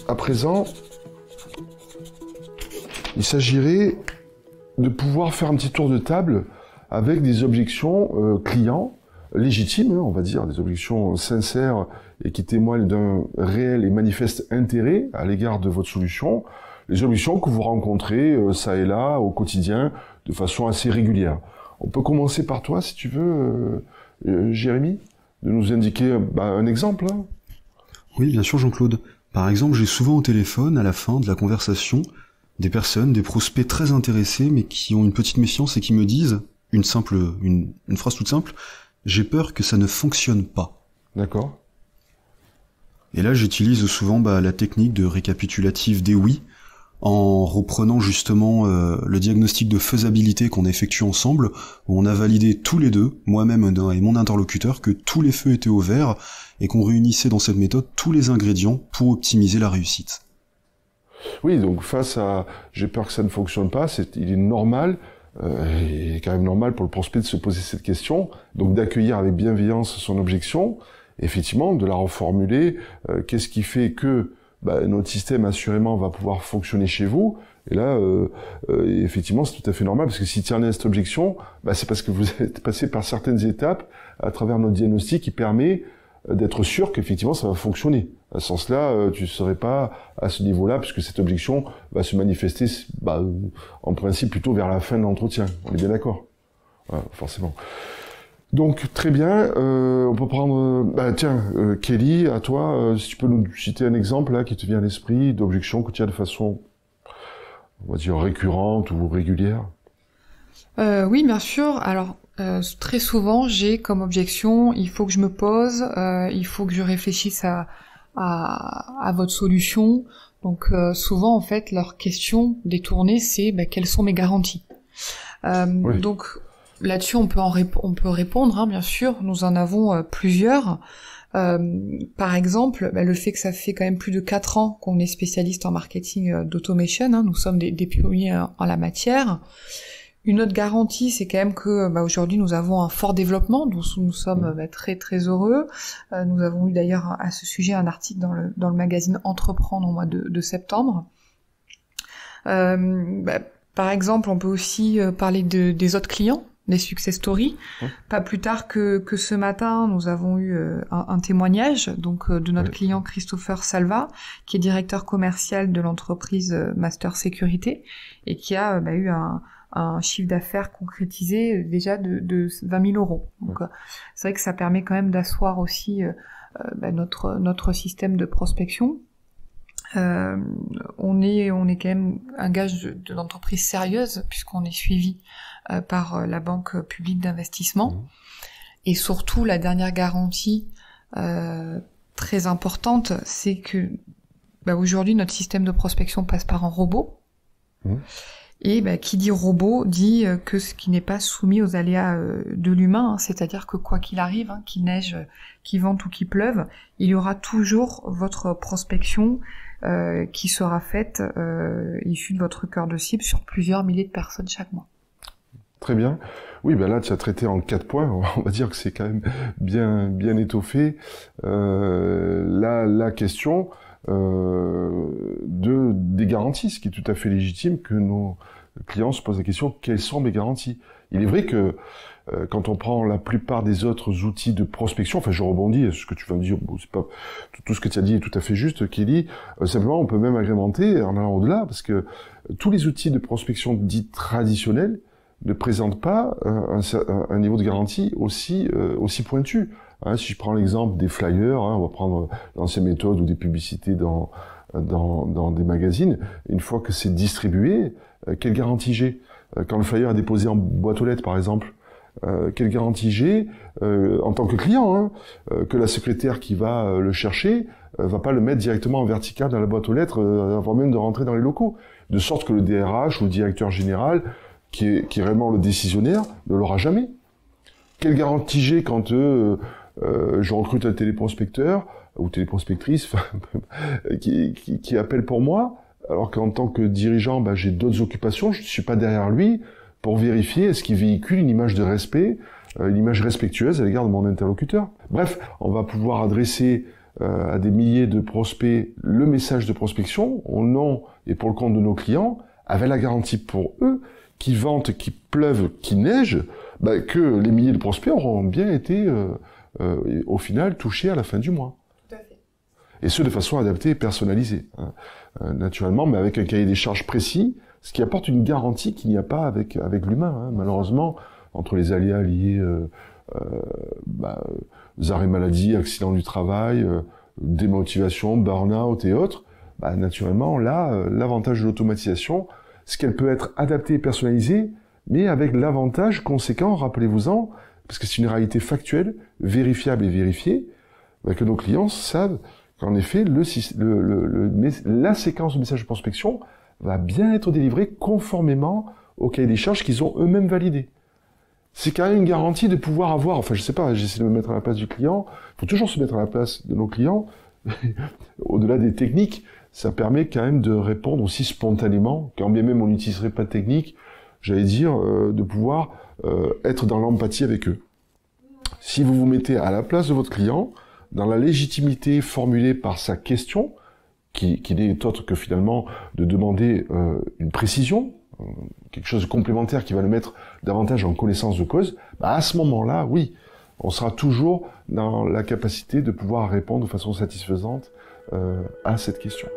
à présent, il s'agirait de pouvoir faire un petit tour de table avec des objections clients légitimes, on va dire, des objections sincères et qui témoignent d'un réel et manifeste intérêt à l'égard de votre solution, les objections que vous rencontrez ça et là au quotidien de façon assez régulière. On peut commencer par toi, si tu veux, Jérémy, de nous indiquer un exemple. Hein. Oui, bien sûr, Jean-Claude. Par exemple, j'ai souvent au téléphone, à la fin de la conversation, des personnes, des prospects très intéressés, mais qui ont une petite méfiance et qui me disent une phrase toute simple, j'ai peur que ça ne fonctionne pas. D'accord. Et là, j'utilise souvent la technique de récapitulatif des oui, en reprenant justement le diagnostic de faisabilité qu'on a effectué ensemble, où on a validé tous les deux, moi-même et mon interlocuteur, que tous les feux étaient au vert, et qu'on réunissait dans cette méthode tous les ingrédients pour optimiser la réussite. Oui, donc face à « j'ai peur que ça ne fonctionne pas », il est normal, il est quand même normal pour le prospect de se poser cette question, donc d'accueillir avec bienveillance son objection, effectivement, de la reformuler, qu'est-ce qui fait que notre système assurément va pouvoir fonctionner chez vous, et là, effectivement, c'est tout à fait normal, parce que si tu en es à cette objection, c'est parce que vous êtes passé par certaines étapes à travers notre diagnostic qui permet d'être sûr qu'effectivement ça va fonctionner. Sans cela, tu ne serais pas à ce niveau-là, puisque cette objection va se manifester, en principe, plutôt vers la fin de l'entretien. On est bien d'accord. Voilà, forcément. Donc, très bien. On peut prendre... Kelly, à toi, si tu peux nous citer un exemple là qui te vient à l'esprit d'objection que tu as de façon, on va dire, récurrente ou régulière. Oui, bien sûr. Alors, très souvent, j'ai comme objection, il faut que je me pose, il faut que je réfléchisse à votre solution. Donc souvent, en fait, leur question détournée, c'est quelles sont mes garanties. Oui. Donc là-dessus, on peut répondre, hein, bien sûr. Nous en avons plusieurs. Par exemple, le fait que ça fait quand même plus de 4 ans qu'on est spécialiste en marketing d'automation, hein, nous sommes des pionniers en la matière. Une autre garantie, c'est quand même que aujourd'hui nous avons un fort développement, dont nous sommes très très heureux. Nous avons eu d'ailleurs à ce sujet un article dans le magazine Entreprendre au mois de septembre. Par exemple, on peut aussi parler des autres clients, des success stories. Pas plus tard que ce matin, nous avons eu un témoignage de notre client Christopher Salva, qui est directeur commercial de l'entreprise Master Sécurité et qui a eu un chiffre d'affaires concrétisé déjà de 20 000 euros. Donc c'est vrai que ça permet quand même d'asseoir aussi notre système de prospection. On est quand même un gage de l'entreprise sérieuse puisqu'on est suivi par la banque publique d'investissement. Et surtout, la dernière garantie très importante, c'est que aujourd'hui notre système de prospection passe par un robot. Et qui dit robot dit que ce qui n'est pas soumis aux aléas de l'humain, hein, c'est-à-dire que quoi qu'il arrive, hein, qu'il neige, qu'il vente ou qu'il pleuve, il y aura toujours votre prospection qui sera faite issue de votre cœur de cible sur plusieurs milliers de personnes chaque mois. Très bien. Oui, là tu as traité en 4 points, on va dire que c'est quand même bien étoffé. La question des garanties, ce qui est tout à fait légitime que nos clients se posent la question, quelles sont mes garanties? Il est vrai que quand on prend la plupart des autres outils de prospection, enfin je rebondis sur ce que tu viens de dire, c'est pas tout ce que tu as dit est tout à fait juste, Kelly, simplement on peut même agrémenter en allant au-delà, parce que tous les outils de prospection dits traditionnels ne présentent pas un niveau de garantie aussi pointu. Hein, si je prends l'exemple des flyers, on va prendre l'ancienne méthode ou des publicités dans des magazines, une fois que c'est distribué, quelle garantie j'ai? Quand le flyer est déposé en boîte aux lettres, par exemple, quelle garantie j'ai en tant que client, que la secrétaire qui va le chercher va pas le mettre directement en vertical dans la boîte aux lettres avant même de rentrer dans les locaux, de sorte que le DRH ou le directeur général, qui est vraiment le décisionnaire, ne l'aura jamais. Quelle garantie j'ai quand je recrute un téléprospecteur ou téléprospectrice qui appelle pour moi, alors qu'en tant que dirigeant, j'ai d'autres occupations, je ne suis pas derrière lui pour vérifier est-ce qu'il véhicule une image de respect, une image respectueuse à l'égard de mon interlocuteur. Bref, on va pouvoir adresser à des milliers de prospects le message de prospection, au nom et pour le compte de nos clients, avec la garantie pour eux, qu'il vente, qu'il pleuve, qu'il neige, que les milliers de prospects auront bien été, au final, touchés à la fin du mois. Tout à fait. Et ce, de façon adaptée et personnalisée, hein. Naturellement, mais avec un cahier des charges précis, ce qui apporte une garantie qu'il n'y a pas avec l'humain, hein. Malheureusement, entre les aléas liés aux arrêts maladie, accidents du travail, démotivation, burn-out et autres, naturellement, là, l'avantage de l'automatisation, c'est qu'elle peut être adaptée et personnalisée, mais avec l'avantage conséquent, rappelez-vous-en, parce que c'est une réalité factuelle, vérifiable et vérifiée, que nos clients savent qu'en effet, la séquence de message de prospection va bien être délivrée conformément au cahier des charges qu'ils ont eux-mêmes validé. C'est quand même une garantie de pouvoir avoir, enfin je sais pas, j'essaie de me mettre à la place du client, il faut toujours se mettre à la place de nos clients, au-delà des techniques, ça permet quand même de répondre aussi spontanément, quand bien même on n'utiliserait pas de technique, j'allais dire, de pouvoir être dans l'empathie avec eux. Si vous vous mettez à la place de votre client, dans la légitimité formulée par sa question, qui n'est autre que finalement de demander une précision, quelque chose de complémentaire qui va le mettre davantage en connaissance de cause, à ce moment-là, oui, on sera toujours dans la capacité de pouvoir répondre de façon satisfaisante à cette question.